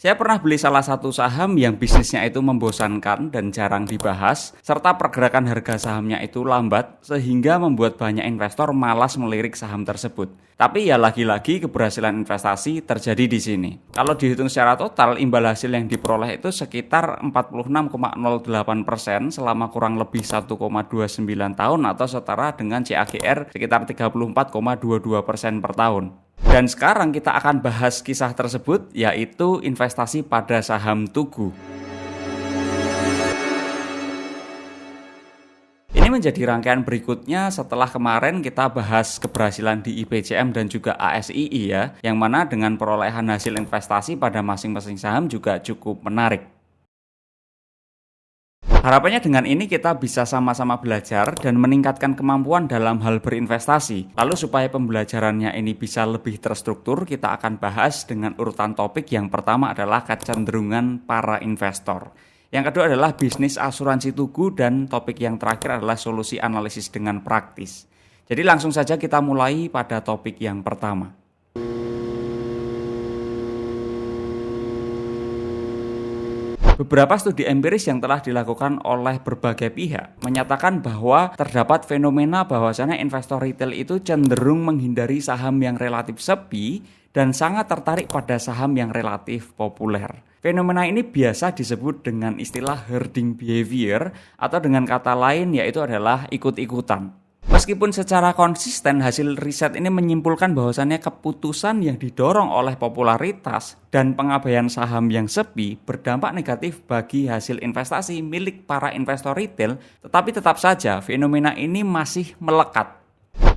Saya pernah beli salah satu saham yang bisnisnya itu membosankan dan jarang dibahas, serta pergerakan harga sahamnya itu lambat, sehingga membuat banyak investor malas melirik saham tersebut. Tapi ya lagi-lagi keberhasilan investasi terjadi di sini. Kalau dihitung secara total, imbal hasil yang diperoleh itu sekitar 46,08% selama kurang lebih 1,29 tahun atau setara dengan CAGR sekitar 34,22% per tahun. Dan sekarang kita akan bahas kisah tersebut, yaitu investasi pada saham Tugu. Ini menjadi rangkaian berikutnya setelah kemarin kita bahas keberhasilan di IBCM dan juga ASII ya, yang mana dengan perolehan hasil investasi pada masing-masing saham juga cukup menarik. Harapannya dengan ini kita bisa sama-sama belajar dan meningkatkan kemampuan dalam hal berinvestasi. Lalu supaya pembelajarannya ini bisa lebih terstruktur, kita akan bahas dengan urutan topik. Yang pertama adalah kecenderungan para investor. Yang kedua adalah bisnis asuransi Tugu, dan topik yang terakhir adalah solusi analisis dengan praktis. Jadi langsung saja kita mulai pada topik yang pertama. Beberapa studi empiris yang telah dilakukan oleh berbagai pihak menyatakan bahwa terdapat fenomena bahwasannya investor retail itu cenderung menghindari saham yang relatif sepi dan sangat tertarik pada saham yang relatif populer. Fenomena ini biasa disebut dengan istilah herding behavior, atau dengan kata lain yaitu adalah ikut-ikutan. Meskipun secara konsisten hasil riset ini menyimpulkan bahwasannya keputusan yang didorong oleh popularitas dan pengabaian saham yang sepi berdampak negatif bagi hasil investasi milik para investor retail, tetapi tetap saja fenomena ini masih melekat.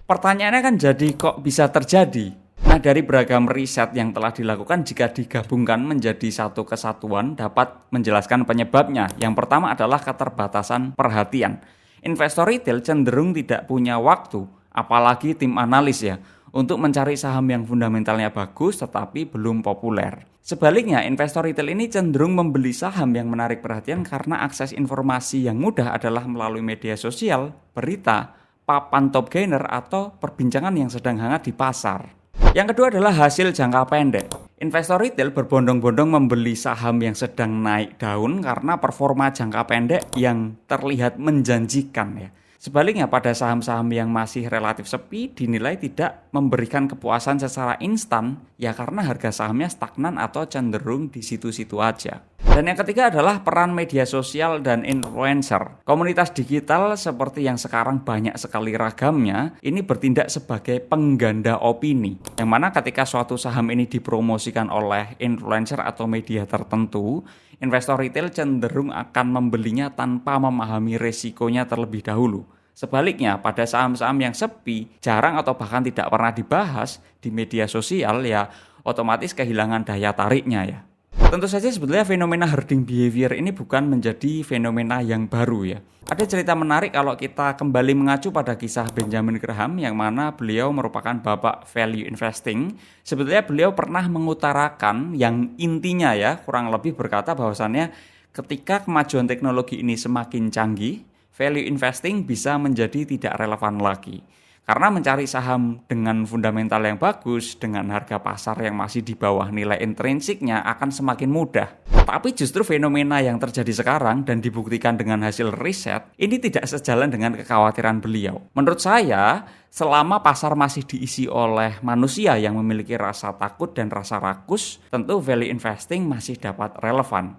Pertanyaannya kan jadi kok bisa terjadi? Nah, dari beragam riset yang telah dilakukan, jika digabungkan menjadi satu kesatuan dapat menjelaskan penyebabnya. Yang pertama adalah keterbatasan perhatian. Investor retail cenderung tidak punya waktu, apalagi tim analis ya, untuk mencari saham yang fundamentalnya bagus tetapi belum populer. Sebaliknya, investor retail ini cenderung membeli saham yang menarik perhatian karena akses informasi yang mudah adalah melalui media sosial, berita, papan top gainer, atau perbincangan yang sedang hangat di pasar. Yang kedua adalah hasil jangka pendek. Investor retail berbondong-bondong membeli saham yang sedang naik daun karena performa jangka pendek yang terlihat menjanjikan ya. Sebaliknya pada saham-saham yang masih relatif sepi dinilai tidak memberikan kepuasan secara instan ya, karena harga sahamnya stagnan atau cenderung di situ-situ aja. Dan yang ketiga adalah peran media sosial dan influencer. Komunitas digital seperti yang sekarang banyak sekali ragamnya, ini bertindak sebagai pengganda opini. Yang mana ketika suatu saham ini dipromosikan oleh influencer atau media tertentu, investor retail cenderung akan membelinya tanpa memahami resikonya terlebih dahulu. Sebaliknya, pada saham-saham yang sepi, jarang atau bahkan tidak pernah dibahas di media sosial ya, otomatis kehilangan daya tariknya ya. Tentu saja sebetulnya fenomena herding behavior ini bukan menjadi fenomena yang baru ya. Ada cerita menarik kalau kita kembali mengacu pada kisah Benjamin Graham, yang mana beliau merupakan bapak value investing. Sebetulnya beliau pernah mengutarakan yang intinya ya, kurang lebih berkata bahwasannya ketika kemajuan teknologi ini semakin canggih, value investing bisa menjadi tidak relevan lagi. Karena mencari saham dengan fundamental yang bagus, dengan harga pasar yang masih di bawah nilai intrinsiknya akan semakin mudah. Tapi justru fenomena yang terjadi sekarang dan dibuktikan dengan hasil riset, ini tidak sejalan dengan kekhawatiran beliau. Menurut saya, selama pasar masih diisi oleh manusia yang memiliki rasa takut dan rasa rakus, tentu value investing masih dapat relevan.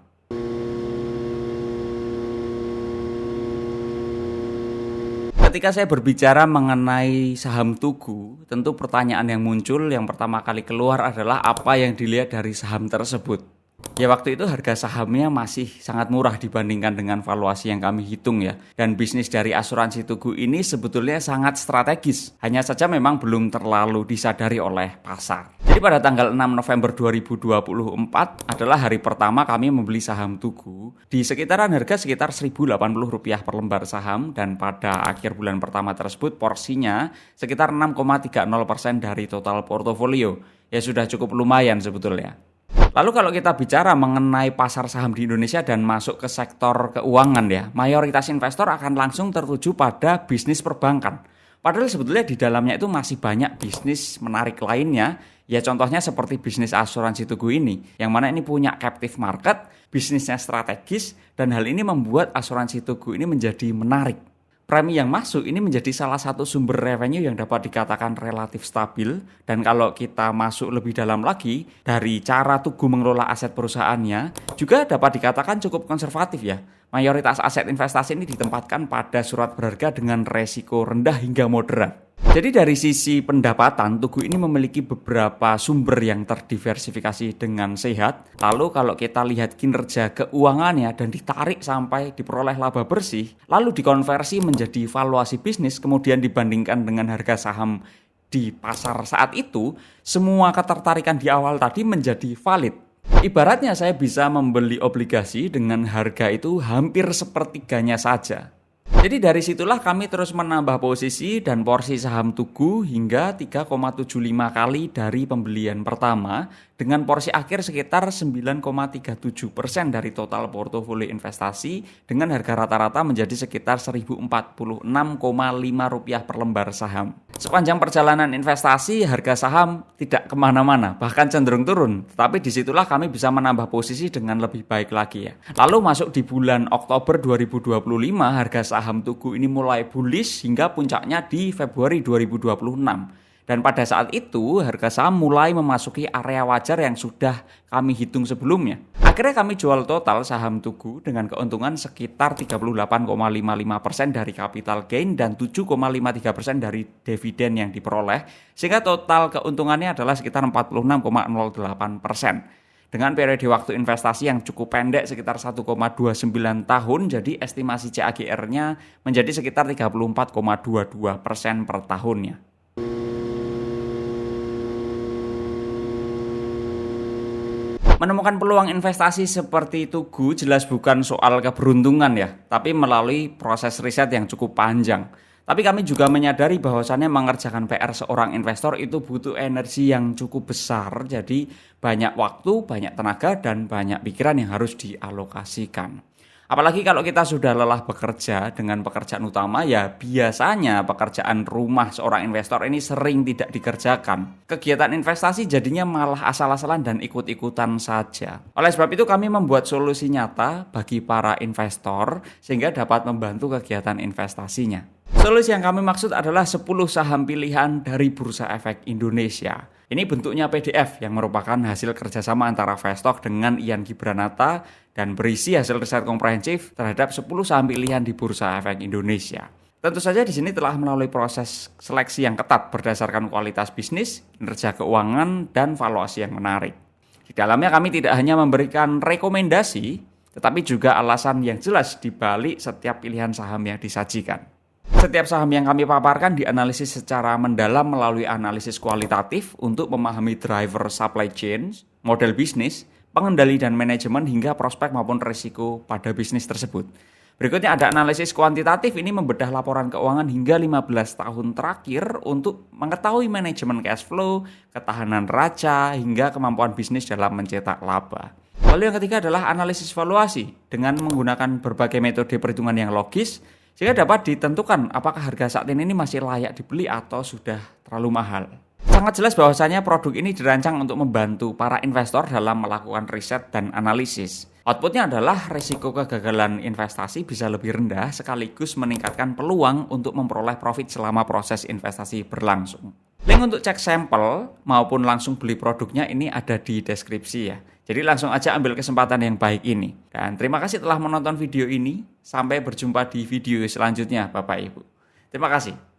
Ketika saya berbicara mengenai saham Tugu, tentu pertanyaan yang muncul yang pertama kali keluar adalah apa yang dilihat dari saham tersebut. Ya, waktu itu harga sahamnya masih sangat murah dibandingkan dengan valuasi yang kami hitung ya. Dan bisnis dari asuransi Tugu ini sebetulnya sangat strategis. Hanya saja memang belum terlalu disadari oleh pasar. Jadi pada tanggal 6 November 2024 adalah hari pertama kami membeli saham Tugu di sekitaran harga sekitar Rp1.080 per lembar saham, dan pada akhir bulan pertama tersebut porsinya sekitar 6,30% dari total portofolio. Ya sudah cukup lumayan sebetulnya. Lalu kalau kita bicara mengenai pasar saham di Indonesia dan masuk ke sektor keuangan ya, mayoritas investor akan langsung tertuju pada bisnis perbankan. Padahal sebetulnya di dalamnya itu masih banyak bisnis menarik lainnya Ya contohnya seperti bisnis asuransi Tugu ini, yang mana ini punya captive market, bisnisnya strategis, dan hal ini membuat asuransi Tugu ini menjadi menarik. Premi yang masuk ini menjadi salah satu sumber revenue yang dapat dikatakan relatif stabil, dan kalau kita masuk lebih dalam lagi, dari cara Tugu mengelola aset perusahaannya, juga dapat dikatakan cukup konservatif ya. Mayoritas aset investasi ini ditempatkan pada surat berharga dengan resiko rendah hingga moderat. Jadi dari sisi pendapatan, Tugu ini memiliki beberapa sumber yang terdiversifikasi dengan sehat. Lalu kalau kita lihat kinerja keuangannya dan ditarik sampai diperoleh laba bersih, lalu dikonversi menjadi valuasi bisnis, kemudian dibandingkan dengan harga saham di pasar saat itu, semua ketertarikan di awal tadi menjadi valid. Ibaratnya saya bisa membeli obligasi dengan harga itu hampir sepertiganya saja. Jadi dari situlah kami terus menambah posisi dan porsi saham Tugu hingga 3,75 kali dari pembelian pertama dengan porsi akhir sekitar 9,37% dari total portofolio investasi dengan harga rata-rata menjadi sekitar Rp1.046,5 per lembar saham. Sepanjang perjalanan investasi, harga saham tidak kemana-mana, bahkan cenderung turun. Tetapi disitulah kami bisa menambah posisi dengan lebih baik lagi ya. Lalu masuk di bulan Oktober 2025, harga saham Tugu ini mulai bullish hingga puncaknya di Februari 2026. Dan pada saat itu harga saham mulai memasuki area wajar yang sudah kami hitung sebelumnya. Akhirnya kami jual total saham Tugu dengan keuntungan sekitar 38,55% dari capital gain dan 7,53% dari dividen yang diperoleh. Sehingga total keuntungannya adalah sekitar 46,08%. Dengan periode waktu investasi yang cukup pendek sekitar 1,29 tahun, jadi estimasi CAGR-nya menjadi sekitar 34,22% per tahunnya. Menemukan peluang investasi seperti Tugu jelas bukan soal keberuntungan ya, tapi melalui proses riset yang cukup panjang. Tapi kami juga menyadari bahwasannya mengerjakan PR seorang investor itu butuh energi yang cukup besar, jadi banyak waktu, banyak tenaga, dan banyak pikiran yang harus dialokasikan. Apalagi kalau kita sudah lelah bekerja dengan pekerjaan utama, ya biasanya pekerjaan rumah seorang investor ini sering tidak dikerjakan. Kegiatan investasi jadinya malah asal-asalan dan ikut-ikutan saja. Oleh sebab itu kami membuat solusi nyata bagi para investor sehingga dapat membantu kegiatan investasinya. Solusi yang kami maksud adalah 10 saham pilihan dari Bursa Efek Indonesia. Ini bentuknya PDF yang merupakan hasil kerjasama antara Vestok dengan Ian Gibranata dan berisi hasil riset komprehensif terhadap 10 saham pilihan di Bursa Efek Indonesia. Tentu saja di sini telah melalui proses seleksi yang ketat berdasarkan kualitas bisnis, kinerja keuangan, dan valuasi yang menarik. Di dalamnya kami tidak hanya memberikan rekomendasi, tetapi juga alasan yang jelas di balik setiap pilihan saham yang disajikan. Setiap saham yang kami paparkan dianalisis secara mendalam melalui analisis kualitatif untuk memahami driver supply chain, model bisnis, pengendali dan manajemen hingga prospek maupun risiko pada bisnis tersebut. Berikutnya ada analisis kuantitatif, ini membedah laporan keuangan hingga 15 tahun terakhir untuk mengetahui manajemen cash flow, ketahanan raca, hingga kemampuan bisnis dalam mencetak laba. Lalu yang ketiga adalah analisis valuasi dengan menggunakan berbagai metode perhitungan yang logis, sehingga dapat ditentukan apakah harga saat ini masih layak dibeli atau sudah terlalu mahal. Sangat jelas bahwasanya produk ini dirancang untuk membantu para investor dalam melakukan riset dan analisis. Outputnya adalah risiko kegagalan investasi bisa lebih rendah sekaligus meningkatkan peluang untuk memperoleh profit selama proses investasi berlangsung. Link untuk cek sampel maupun langsung beli produknya ini ada di deskripsi ya. Jadi langsung aja ambil kesempatan yang baik ini. Dan terima kasih telah menonton video ini. Sampai berjumpa di video selanjutnya Bapak Ibu. Terima kasih.